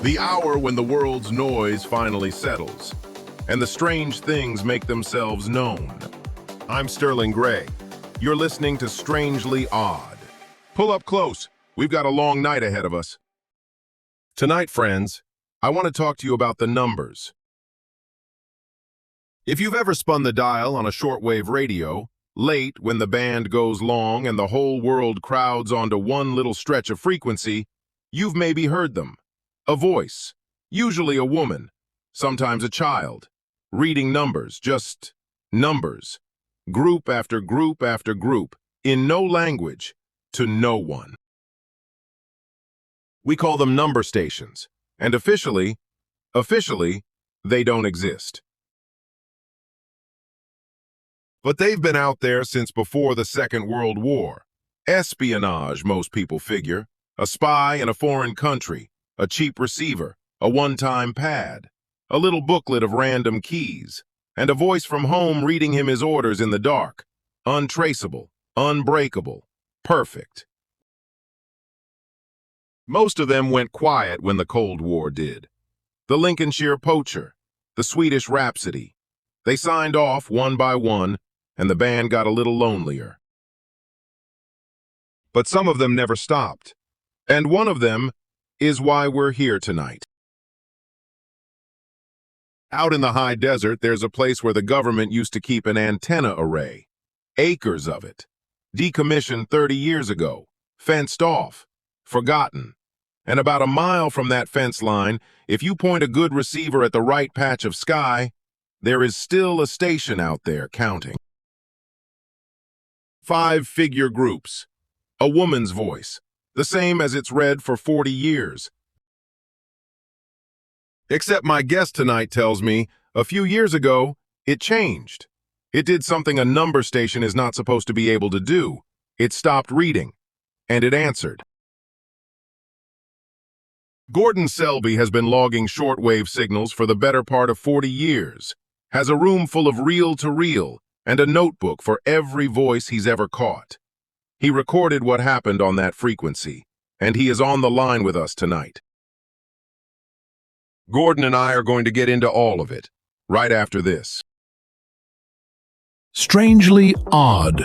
The hour when the world's noise finally settles, and the strange things make themselves known. I'm Sterling Gray. You're listening to Strangely Odd. Pull up close. We've got a long night ahead of us. Tonight, friends, I want to talk to you about the numbers. If you've ever spun the dial on a shortwave radio, late when the band goes long and the whole world crowds onto one little stretch of frequency, you've maybe heard them. A voice, usually a woman, sometimes a child, reading numbers, just numbers, group after group after group, in no language, to no one. We call them number stations, and officially, they don't exist. But they've been out there since before the Second World War. Espionage, most people figure. A spy in a foreign country, a cheap receiver, a one-time pad, a little booklet of random keys, and a voice from home reading him his orders in the dark. Untraceable, unbreakable, perfect. Most of them went quiet when the Cold War did. The Lincolnshire Poacher, the Swedish Rhapsody. They signed off one by one, and the band got a little lonelier. But some of them never stopped. And one of them is why we're here tonight. Out in the high desert, there's a place where the government used to keep an antenna array. Acres of it. Decommissioned 30 years ago. Fenced off. Forgotten. And about a mile from that fence line, if you point a good receiver at the right patch of sky, there is still a station out there counting. 5-figure groups. A woman's voice, the same as it's read for 40 years. Except my guest tonight tells me, a few years ago, it changed. It did something a number station is not supposed to be able to do. It stopped reading, and it answered. Gordon Selby has been logging shortwave signals for the better part of 40 years, has a room full of reel-to-reel, and a notebook for every voice he's ever caught. He recorded what happened on that frequency, and he is on the line with us tonight. Gordon and I are going to get into all of it, right after this. Strangely Odd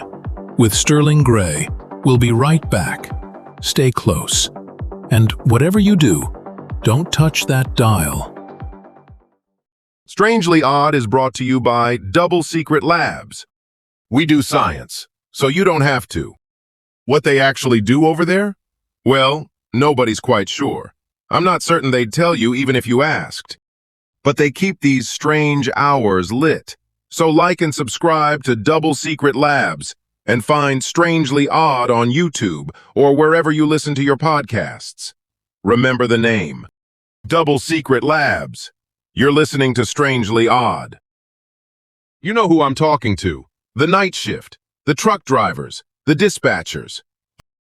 with Sterling Gray. We'll be right back. Stay close. And whatever you do, don't touch that dial. Strangely Odd is brought to you by Double Secret Labs. We do science, so you don't have to. What they actually do over there? Well, nobody's quite sure. I'm not certain they'd tell you even if you asked. But they keep these strange hours lit. So like and subscribe to Double Secret Labs and find Strangely Odd on YouTube or wherever you listen to your podcasts. Remember the name. Double Secret Labs. You're listening to Strangely Odd. You know who I'm talking to. The night shift, the truck drivers, the dispatchers.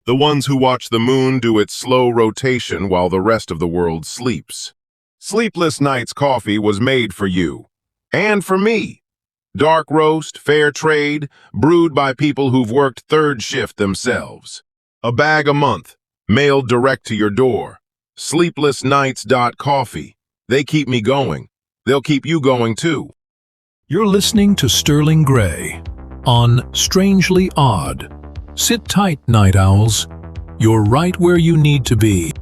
The ones who watch the moon do its slow rotation while the rest of the world sleeps. Sleepless Nights coffee was made for you. And for me. Dark roast, fair trade, brewed by people who've worked third shift themselves. A bag a month, mailed direct to your door. Sleeplessnights.coffee. They keep me going. They'll keep you going too. You're listening to Sterling Gray on Strangely Odd. Sit tight, night owls. You're right where you need to be.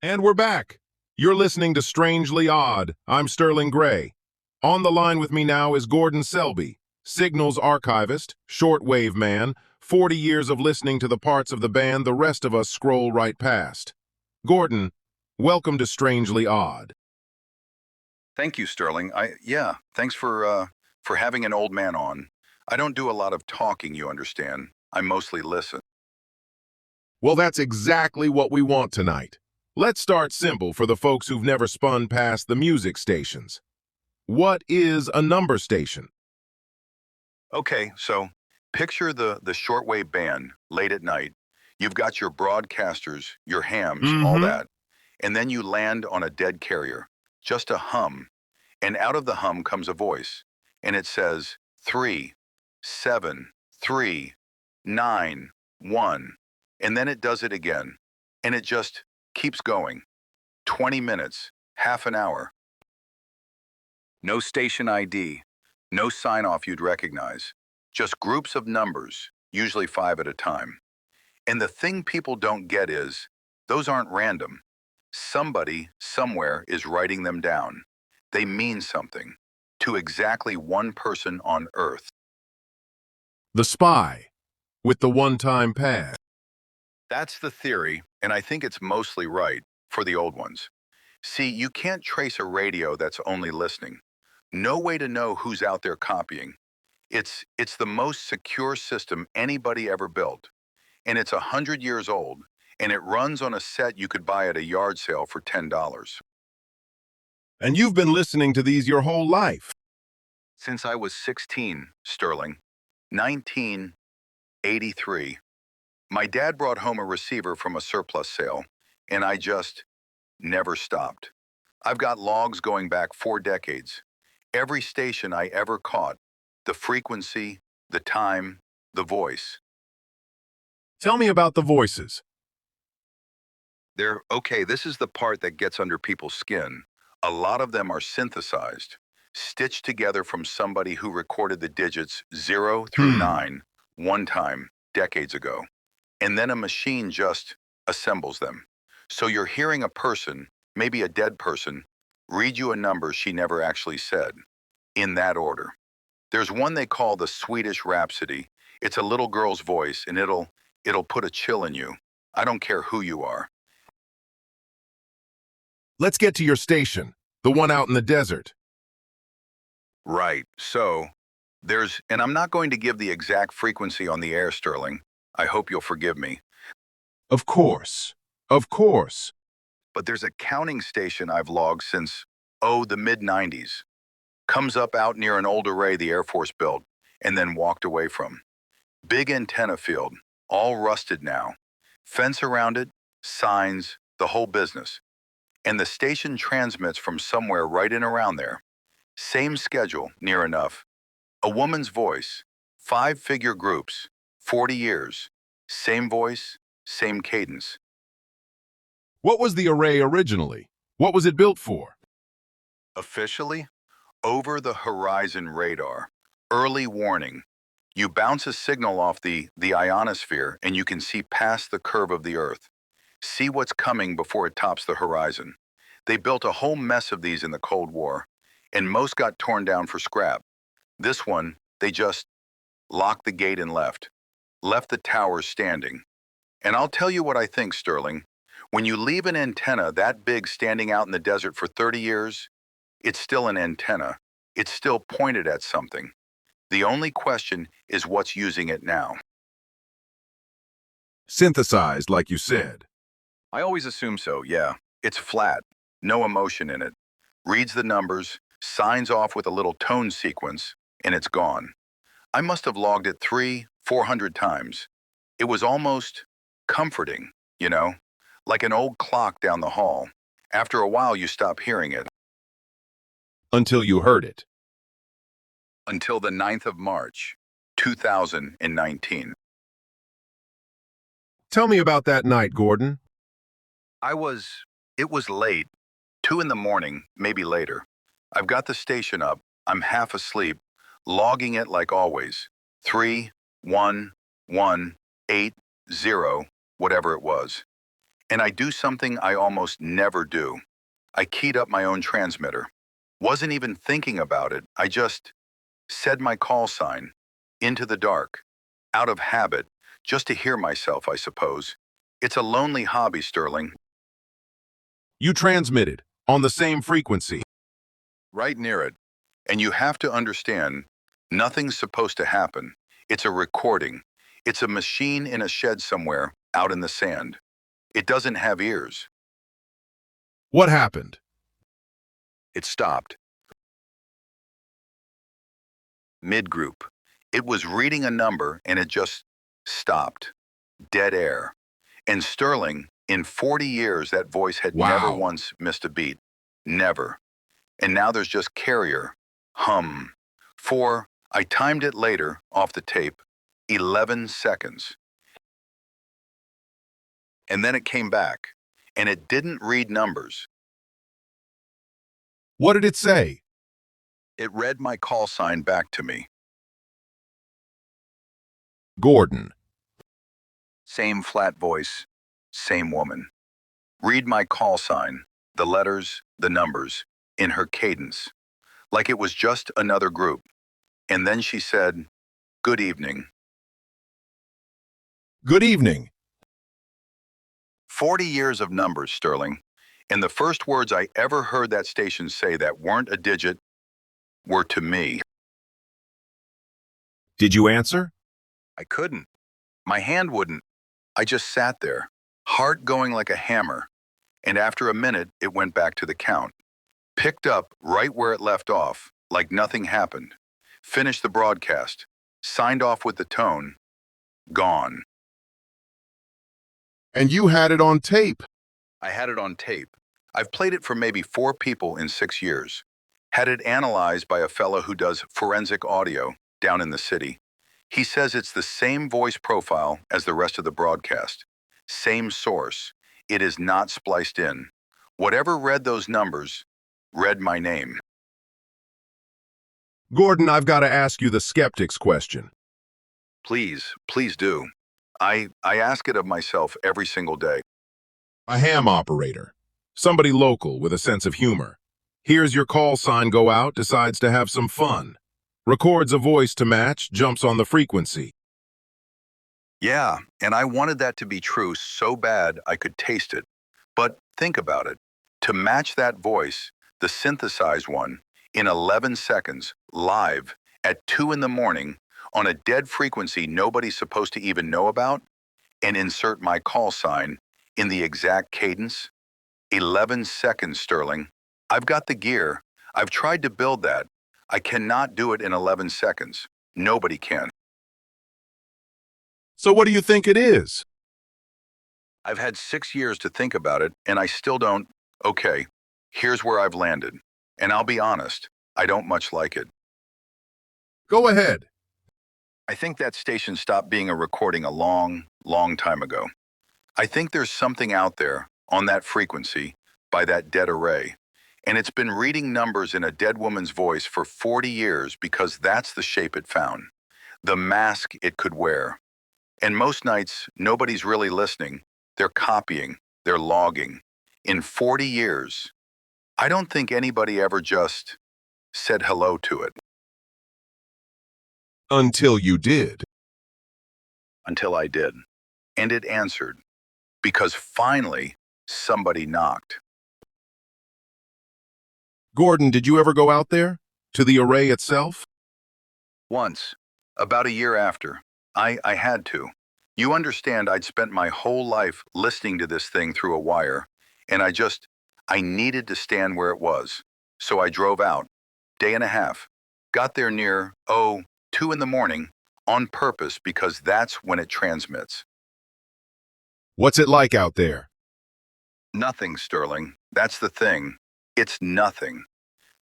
And we're back. You're listening to Strangely Odd. I'm Sterling Gray. On the line with me now is Gordon Selby, Signals archivist, shortwave man, 40 years of listening to the parts of the band the rest of us scroll right past. Gordon, welcome to Strangely Odd. Thank you, Sterling. Thanks for having an old man on. I don't do a lot of talking, you understand. I mostly listen. Well, that's exactly what we want tonight. Let's start simple for the folks who've never spun past the music stations. What is a number station? Okay, so picture the shortwave band late at night. You've got your broadcasters, your hams, all that. And then you land on a dead carrier, just a hum. And out of the hum comes a voice. And it says 3, 7, 3, 9, 1. And then it does it again. And it just keeps going. 20 minutes, half an hour. No station ID, no sign-off you'd recognize. Just groups of numbers, usually 5 at a time. And the thing people don't get is, those aren't random. Somebody, somewhere, is writing them down. They mean something to exactly one person on Earth. The spy, with the one-time pass. That's the theory, and I think it's mostly right for the old ones. See, you can't trace a radio that's only listening. No way to know who's out there copying. It's the most secure system anybody ever built. And it's 100 years old, and it runs on a set you could buy at a yard sale for $10. And you've been listening to these your whole life. Since I was 16, Sterling, 1983, my dad brought home a receiver from a surplus sale, and I just never stopped. I've got logs going back 4 decades. Every station I ever caught, the frequency, the time, the voice. Tell me about the voices. Okay, this is the part that gets under people's skin. A lot of them are synthesized, stitched together from somebody who recorded the digits 0 through 9 one time, decades ago. And then a machine just assembles them. So you're hearing a person, maybe a dead person, read you a number she never actually said, in that order. There's one they call the Swedish Rhapsody. It's a little girl's voice, and it'll put a chill in you. I don't care who you are. Let's get to your station, the one out in the desert. Right, so and I'm not going to give the exact frequency on the air, Sterling. I hope you'll forgive me. Of course. Of course. But there's a counting station I've logged since, the mid-90s. Comes up out near an old array the Air Force built and then walked away from. Big antenna field, all rusted now. Fence around it, signs, the whole business. And the station transmits from somewhere right in around there. Same schedule, near enough. A woman's voice, 5-figure groups, 40 years. Same voice, same cadence. What was the array originally? What was it built for? Officially, over-the-horizon radar. Early warning. You bounce a signal off the ionosphere and you can see past the curve of the Earth. See what's coming before it tops the horizon. They built a whole mess of these in the Cold War, and most got torn down for scrap. This one, they just locked the gate and left the towers standing. And I'll tell you what I think, Sterling. When you leave an antenna that big standing out in the desert for 30 years, it's still an antenna. It's still pointed at something. The only question is what's using it now. Synthesized, like you said. I always assume so, yeah. It's flat, no emotion in it. Reads the numbers, signs off with a little tone sequence, and it's gone. I must have logged it 300-400 times. It was almost comforting, like an old clock down the hall. After a while, you stop hearing it. Until you heard it. Until the 9th of March, 2019. Tell me about that night, Gordon. It was late, 2 in the morning, maybe later. I've got the station up, I'm half asleep, logging it like always. 31180, whatever it was. And I do something I almost never do. I keyed up my own transmitter. Wasn't even thinking about it. I just said my call sign, into the dark, out of habit, just to hear myself, I suppose. It's a lonely hobby, Sterling. You transmitted on the same frequency. Right near it. And you have to understand, nothing's supposed to happen. It's a recording. It's a machine in a shed somewhere, out in the sand. It doesn't have ears. What happened? It stopped. Mid-group. It was reading a number and it just stopped. Dead air. And Sterling, in 40 years, that voice had never once missed a beat. Never. And now there's just carrier. Hum. I timed it later, off the tape, 11 seconds. And then it came back. And it didn't read numbers. What did it say? It read my call sign back to me. Gordon. Same flat voice, same woman. Read my call sign, the letters, the numbers, in her cadence, like it was just another group. And then she said, "Good evening." Good evening. 40 years of numbers, Sterling. And the first words I ever heard that station say that weren't a digit were to me. Did you answer? I couldn't. My hand wouldn't. I just sat there, heart going like a hammer. And after a minute, it went back to the count. Picked up right where it left off, like nothing happened. Finished the broadcast. Signed off with the tone. Gone. And you had it on tape. I had it on tape. I've played it for maybe 4 people in 6 years. Had it analyzed by a fellow who does forensic audio down in the city. He says it's the same voice profile as the rest of the broadcast. Same source. It is not spliced in. Whatever read those numbers, read my name. Gordon, I've got to ask you the skeptic's question. Please, please do. I ask it of myself every single day. A ham operator. Somebody local with a sense of humor. Hears your call sign go out, decides to have some fun. Records a voice to match, jumps on the frequency. Yeah, and I wanted that to be true so bad I could taste it. But think about it. To match that voice, the synthesized one, in 11 seconds, live, at 2 in the morning, on a dead frequency nobody's supposed to even know about, and insert my call sign in the exact cadence? 11 seconds, Sterling. I've got the gear. I've tried to build that. I cannot do it in 11 seconds. Nobody can. So what do you think it is? I've had 6 years to think about it, and I still don't. Okay, here's where I've landed. And I'll be honest, I don't much like it. Go ahead. I think that station stopped being a recording a long, long time ago. I think there's something out there on that frequency by that dead array. And it's been reading numbers in a dead woman's voice for 40 years because that's the shape it found, the mask it could wear. And most nights, nobody's really listening. They're copying, they're logging. In 40 years, I don't think anybody ever just said hello to it. Until you did. Until I did. And it answered. Because finally, somebody knocked. Gordon, did you ever go out there? To the array itself? Once, about a year after, I had to. You understand, I'd spent my whole life listening to this thing through a wire, and I needed to stand where it was. So I drove out, day and a half, got there near, 2 in the morning, on purpose because that's when it transmits. What's it like out there? Nothing, Sterling. That's the thing. It's nothing.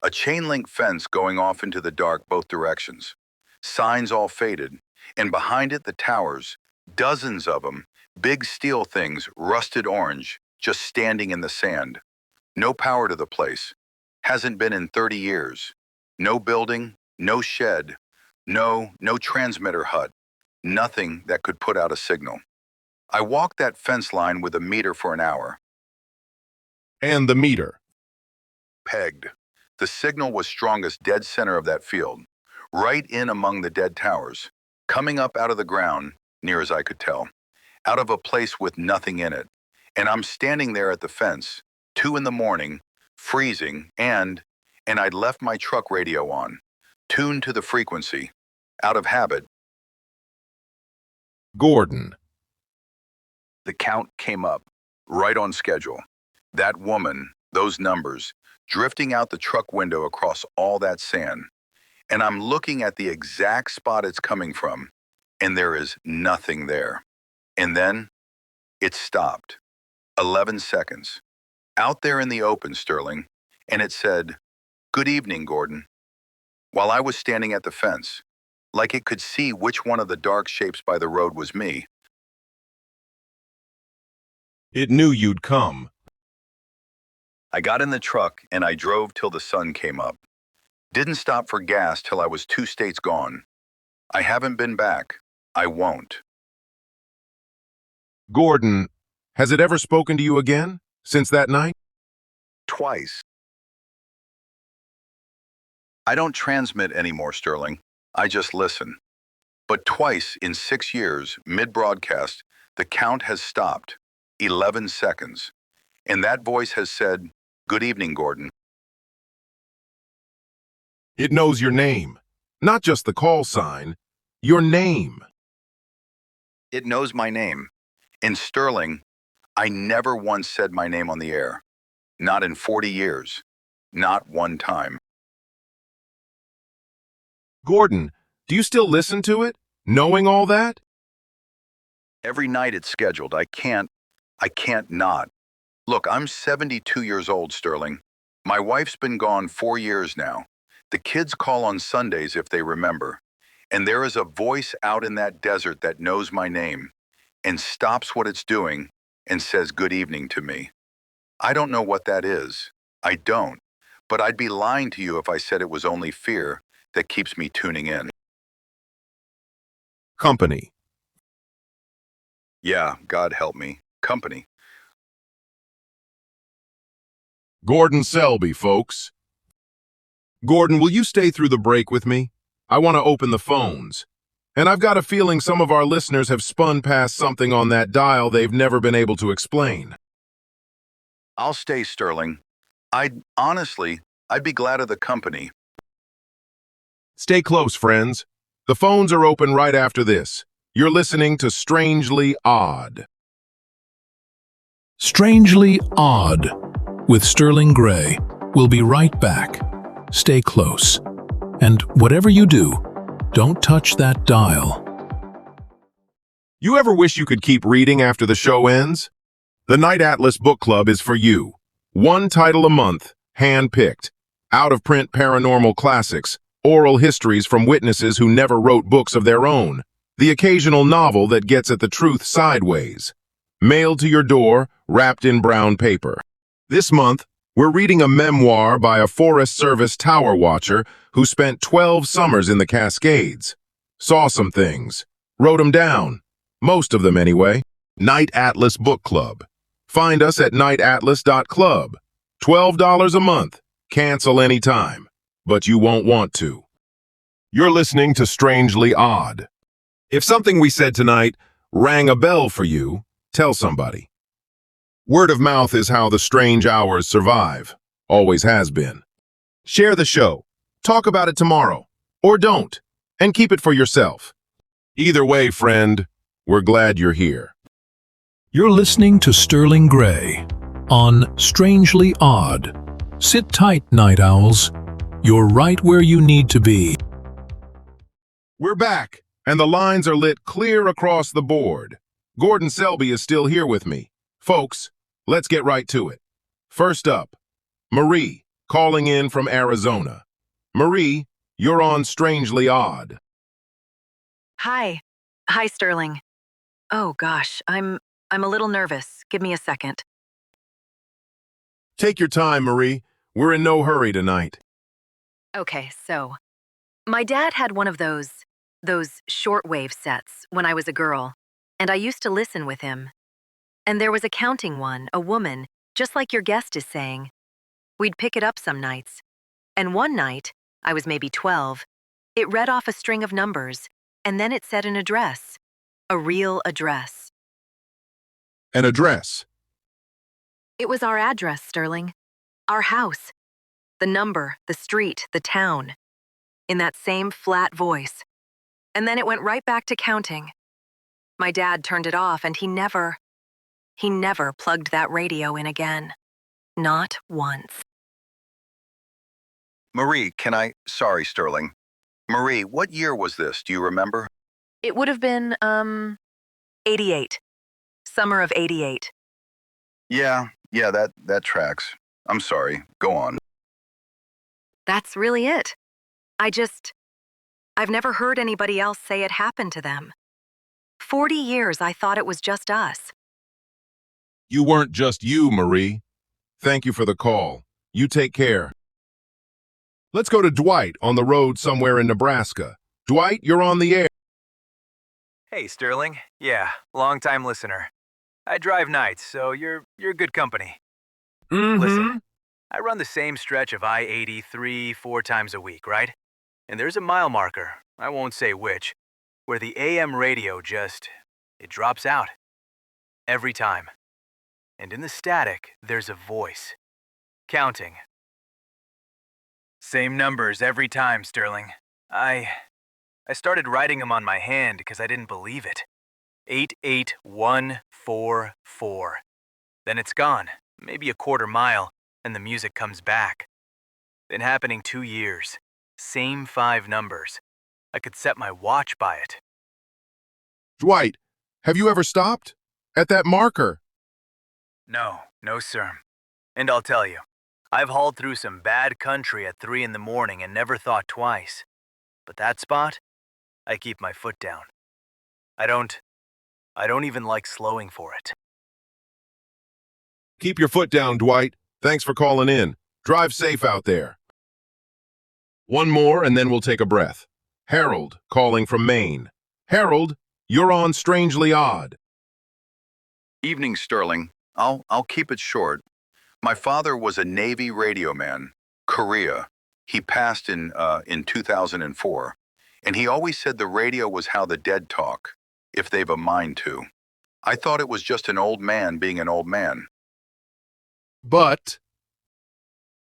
A chain link fence going off into the dark both directions. Signs all faded, and behind it the towers, dozens of them, big steel things, rusted orange, just standing in the sand. No power to the place. Hasn't been in 30 years. No building, no shed, no transmitter hut. Nothing that could put out a signal. I walked that fence line with a meter for an hour. And the meter. Pegged. The signal was strongest dead center of that field, right in among the dead towers, coming up out of the ground, near as I could tell, out of a place with nothing in it. And I'm standing there at the fence, 2 in the morning, freezing, and I'd left my truck radio on, tuned to the frequency, out of habit. Gordon. The count came up, right on schedule. That woman, those numbers, drifting out the truck window across all that sand. And I'm looking at the exact spot it's coming from, and there is nothing there. And then it stopped. 11 seconds. Out there in the open, Sterling, and it said, "Good evening, Gordon." While I was standing at the fence, like it could see which one of the dark shapes by the road was me. It knew you'd come. I got in the truck and I drove till the sun came up. Didn't stop for gas till I was 2 states gone. I haven't been back. I won't. Gordon, has it ever spoken to you again since that night? Twice. I don't transmit anymore, Sterling. I just listen. But twice in 6 years, mid-broadcast, the count has stopped. 11 seconds. And that voice has said, "Good evening, Gordon." It knows your name, not just the call sign, your name. It knows my name. In Sterling, I never once said my name on the air. Not in 40 years. Not one time. Gordon, do you still listen to it, knowing all that? Every night it's scheduled. I can't not. Look, I'm 72 years old, Sterling. My wife's been gone 4 years now. The kids call on Sundays if they remember. And there is a voice out in that desert that knows my name and stops what it's doing and says good evening to me. I don't know what that is. I don't. But I'd be lying to you if I said it was only fear that keeps me tuning in. Company. Yeah, God help me. Company. Gordon Selby, folks. Gordon, will you stay through the break with me? I want to open the phones. And I've got a feeling some of our listeners have spun past something on that dial they've never been able to explain. I'll stay, Sterling. I'd be glad of the company. Stay close, friends. The phones are open right after this. You're listening to Strangely Odd. Strangely Odd with Sterling Gray. We'll be right back. Stay close. And whatever you do, don't touch that dial. You ever wish you could keep reading after the show ends? The Night Atlas Book Club is for you. One title a month, hand-picked. Out-of-print paranormal classics, oral histories from witnesses who never wrote books of their own, the occasional novel that gets at the truth sideways. Mailed to your door, wrapped in brown paper. This month, we're reading a memoir by a Forest Service tower watcher who spent 12 summers in the Cascades. Saw some things. Wrote them down. Most of them anyway. Night Atlas Book Club. Find us at nightatlas.club. $12 a month. Cancel anytime. But you won't want to. You're listening to Strangely Odd. If something we said tonight rang a bell for you, tell somebody. Word of mouth is how the strange hours survive. Always has been. Share the show. Talk about it tomorrow. Or don't. And keep it for yourself. Either way, friend, we're glad you're here. You're listening to Sterling Gray on Strangely Odd. Sit tight, night owls. You're right where you need to be. We're back, and the lines are lit clear across the board. Gordon Selby is still here with me. Folks, let's get right to it. First up, Marie, calling in from Arizona. Marie, you're on Strangely Odd. Hi. Hi, Sterling. Oh gosh, I'm a little nervous. Give me a second. Take your time, Marie. We're in no hurry tonight. Okay, so my dad had one of those shortwave sets when I was a girl, and I used to listen with him. And there was a counting one, a woman, just like your guest is saying. We'd pick it up some nights. And one night, I was maybe 12, it read off a string of numbers, and then it said an address. A real address. An address. It was our address, Sterling. Our house. The number, the street, the town. In that same flat voice. And then it went right back to counting. My dad turned it off, and he never plugged that radio in again. Not once. Marie, sorry, Sterling. Marie, what year was this? Do you remember? It would have been, 88. Summer of 88. Yeah, that tracks. I'm sorry. Go on. That's really it. I've never heard anybody else say it happened to them. 40 years I thought it was just us. You weren't just you, Marie. Thank you for the call. You take care. Let's go to Dwight on the road somewhere in Nebraska. Dwight, you're on the air. Hey, Sterling. Yeah, long-time listener. I drive nights, so you're good company. Listen, I run the same stretch of I-80 3-4 times a week, right? And there's a mile marker, I won't say which, where the AM radio it drops out. Every time. And in the static, there's a voice. Counting. Same numbers every time, Sterling. I started writing them on my hand because I didn't believe it. 88144. Then it's gone, maybe a quarter mile, and the music comes back. Been happening 2 years. Same 5 numbers. I could set my watch by it. Dwight, have you ever stopped? At that marker? No, sir. And I'll tell you, I've hauled through some bad country at 3 in the morning and never thought twice. But that spot, I keep my foot down. I don't even like slowing for it. Keep your foot down, Dwight. Thanks for calling in. Drive safe out there. One more, and then we'll take a breath. Harold, calling from Maine. Harold, you're on Strangely Odd. Evening, Sterling. I'll keep it short. My father was a Navy radio man, Korea. He passed in 2004, and he always said the radio was how the dead talk, if they've a mind to. I thought it was just an old man being an old man. But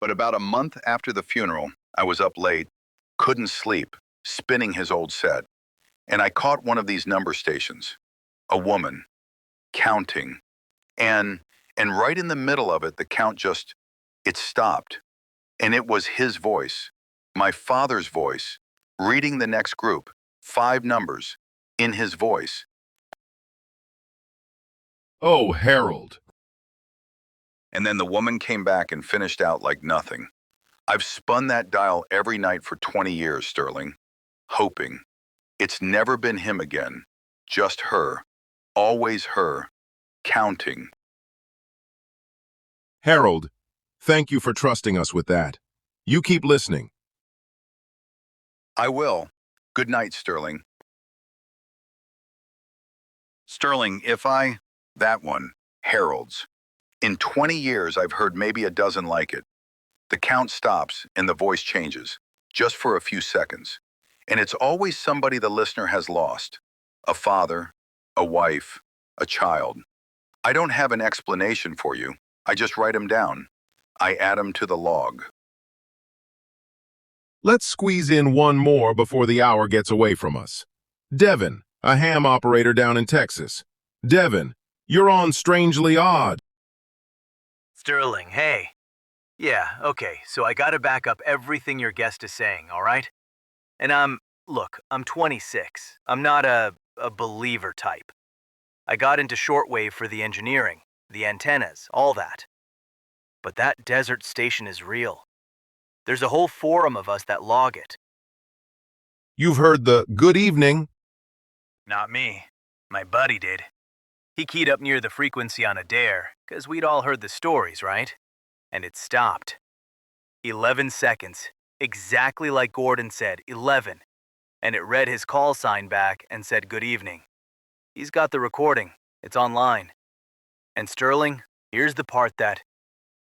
About a month after the funeral, I was up late, couldn't sleep, spinning his old set, and I caught one of these number stations. A woman, counting, and right in the middle of it, the count it stopped. And it was his voice, my father's voice, reading the next group, 5 numbers, in his voice. oh, Harold. And then the woman came back and finished out like nothing. I've spun that dial every night for 20 years, Sterling, hoping. It's never been him again, just her, always her, counting. Harold, thank you for trusting us with that. You keep listening. I will. Good night, Sterling. Sterling, that one, Harold's. In 20 years, I've heard maybe a dozen like it. The count stops and the voice changes, just for a few seconds. And it's always somebody the listener has lost. A father, a wife, a child. I don't have an explanation for you. I just write them down. I add them to the log. Let's squeeze in one more before the hour gets away from us. Devin, a ham operator down in Texas. Devin, you're on Strangely Odd. Sterling, hey. Yeah, okay, so I gotta back up everything your guest is saying, all right? And I'm 26. I'm not a believer type. I got into shortwave for the engineering, the antennas, all that. But that desert station is real. There's a whole forum of us that log it. You've heard the good evening. Not me. My buddy did. He keyed up near the frequency on a dare, 'cause we'd all heard the stories, right? And it stopped. 11 seconds. Exactly like Gordon said, 11. And it read his call sign back and said good evening. He's got the recording. It's online. And Sterling, here's the part that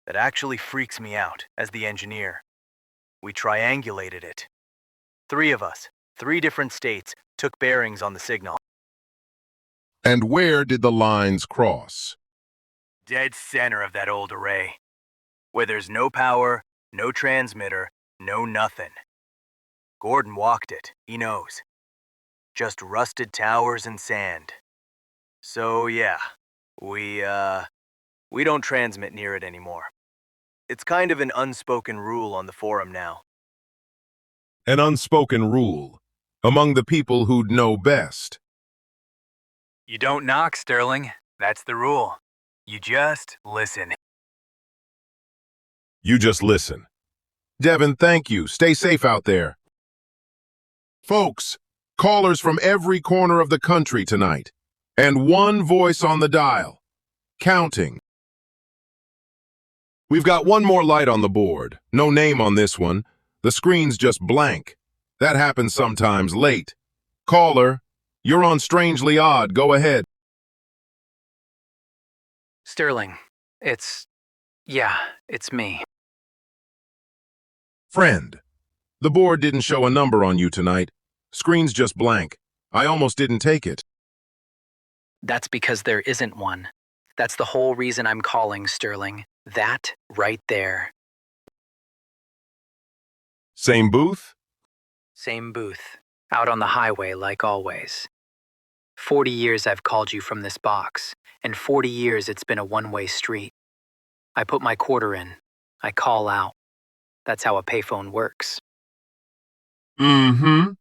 actually freaks me out as the engineer. We triangulated it. 3 of us, 3 different states, took bearings on the signal. And where did the lines cross? Dead center of that old array. Where there's no power, no transmitter, no nothing. Gordon walked it, he knows. Just rusted towers and sand. So yeah, we don't transmit near it anymore. It's kind of an unspoken rule on the forum now. An unspoken rule among the people who'd know best. You don't knock, Sterling. That's the rule. You just listen. You just listen. Devin, thank you. Stay safe out there. Folks, callers from every corner of the country tonight. And one voice on the dial. Counting. We've got one more light on the board. No name on this one. The screen's just blank. That happens sometimes late. Caller, you're on Strangely Odd. Go ahead. Sterling, it's me. Friend, the board didn't show a number on you tonight. Screen's just blank. I almost didn't take it. That's because there isn't one. That's the whole reason I'm calling, Sterling. That right there. Same booth? Same booth. Out on the highway like always. 40 years I've called you from this box, and 40 years it's been a one-way street. I put my quarter in. I call out. That's how a payphone works. Mm-hmm.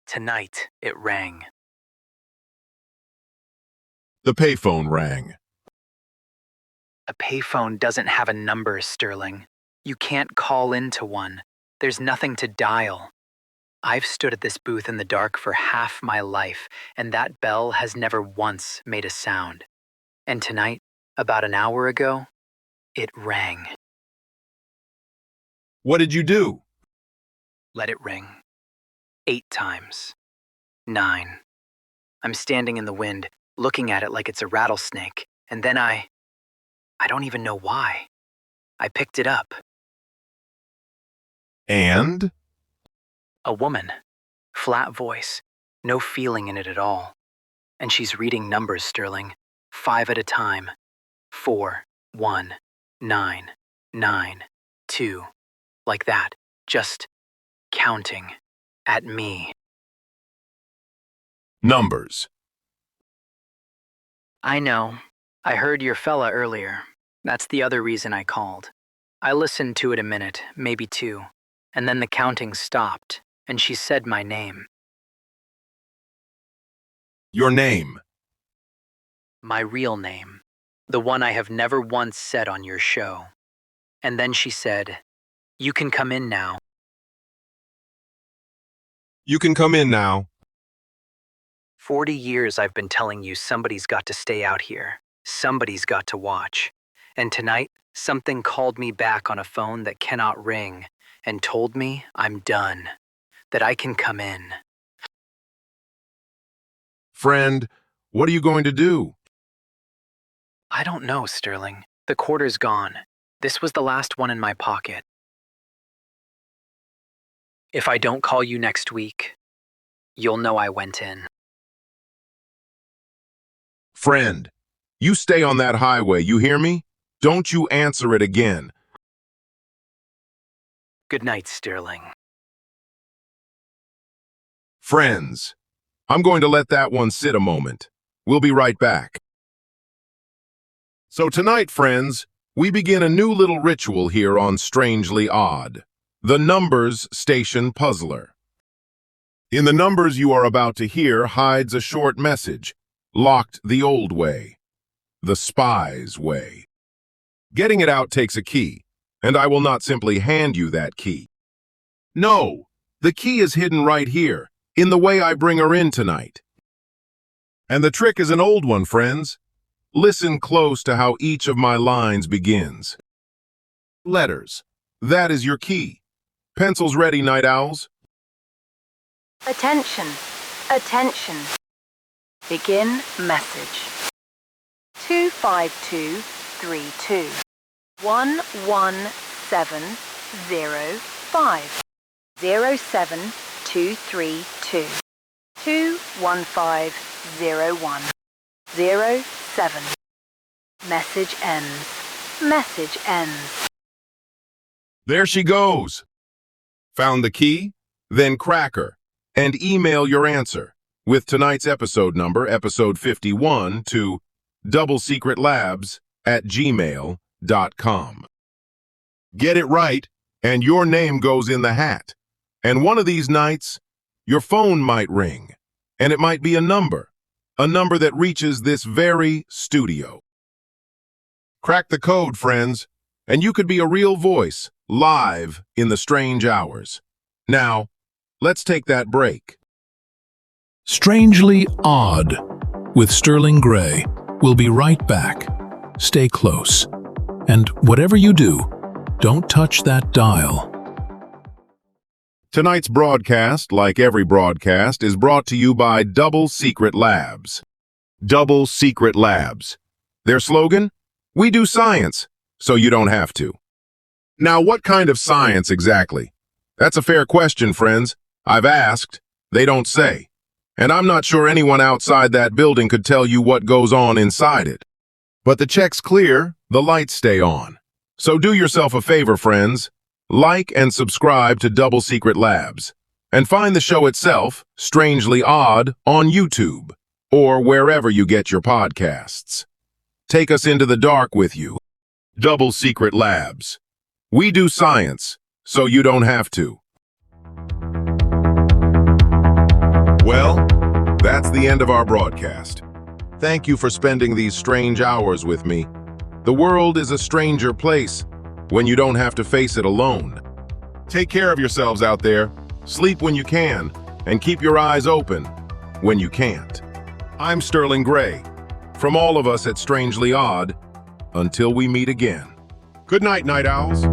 Tonight, it rang. The payphone rang. A payphone doesn't have a number, Sterling. You can't call into one. There's nothing to dial. I've stood at this booth in the dark for half my life, and that bell has never once made a sound. And tonight, about an hour ago, it rang. What did you do? Let it ring. 8 times. 9. I'm standing in the wind, looking at it like it's a rattlesnake, and then I don't even know why. I picked it up. And? A woman. Flat voice. No feeling in it at all. And she's reading numbers, Sterling. 5 at a time. 4, 1, 9, 9, 2. Like that. Just counting. At me. Numbers. I know. I heard your fella earlier. That's the other reason I called. I listened to it a minute, maybe 2, and then the counting stopped, and she said my name. Your name. My real name. The one I have never once said on your show. And then she said, "You can come in now." You can come in now. 40 years I've been telling you somebody's got to stay out here. Somebody's got to watch. And tonight, something called me back on a phone that cannot ring and told me I'm done, that I can come in. Friend, what are you going to do? I don't know, Sterling. The quarter's gone. This was the last one in my pocket. If I don't call you next week, you'll know I went in. Friend, you stay on that highway, you hear me? Don't you answer it again. Good night, Sterling. Friends, I'm going to let that one sit a moment. We'll be right back. So tonight, friends, we begin a new little ritual here on Strangely Odd, the Numbers Station Puzzler. In the numbers you are about to hear hides a short message, locked the old way, the spy's way. Getting it out takes a key, and I will not simply hand you that key. No, the key is hidden right here, in the way I bring her in tonight. And the trick is an old one, friends. Listen close to how each of my lines begins. Letters. That is your key. Pencils ready, night owls? Attention. Attention. Begin message. 25232 11705 07232 21501 07. Message ends. Message ends. There she goes. Found the key? Then crack her and email your answer with tonight's episode number, episode 51, to doublesecretlabs@gmail.com. Get it right, and your name goes in the hat. And one of these nights, your phone might ring, and it might be a number that reaches this very studio. Crack the code, friends, and you could be a real voice, live in the strange hours. Now, let's take that break. Strangely Odd with Sterling Gray. We'll be right back. Stay close. And whatever you do, don't touch that dial. Tonight's broadcast, like every broadcast, is brought to you by Double Secret Labs. Double Secret Labs. Their slogan? We do science, so you don't have to. Now, what kind of science exactly? That's a fair question, friends. I've asked. They don't say. And I'm not sure anyone outside that building could tell you what goes on inside it. But the check's clear, the lights stay on. So do yourself a favor, friends. Like and subscribe to Double Secret Labs. And find the show itself, Strangely Odd, on YouTube, or wherever you get your podcasts. Take us into the dark with you. Double Secret Labs. We do science, so you don't have to. Well, that's the end of our broadcast. Thank you for spending these strange hours with me. The world is a stranger place when you don't have to face it alone. Take care of yourselves out there, sleep when you can, and keep your eyes open when you can't. I'm Sterling Gray. From all of us at Strangely Odd, until we meet again. Good night, Night Owls.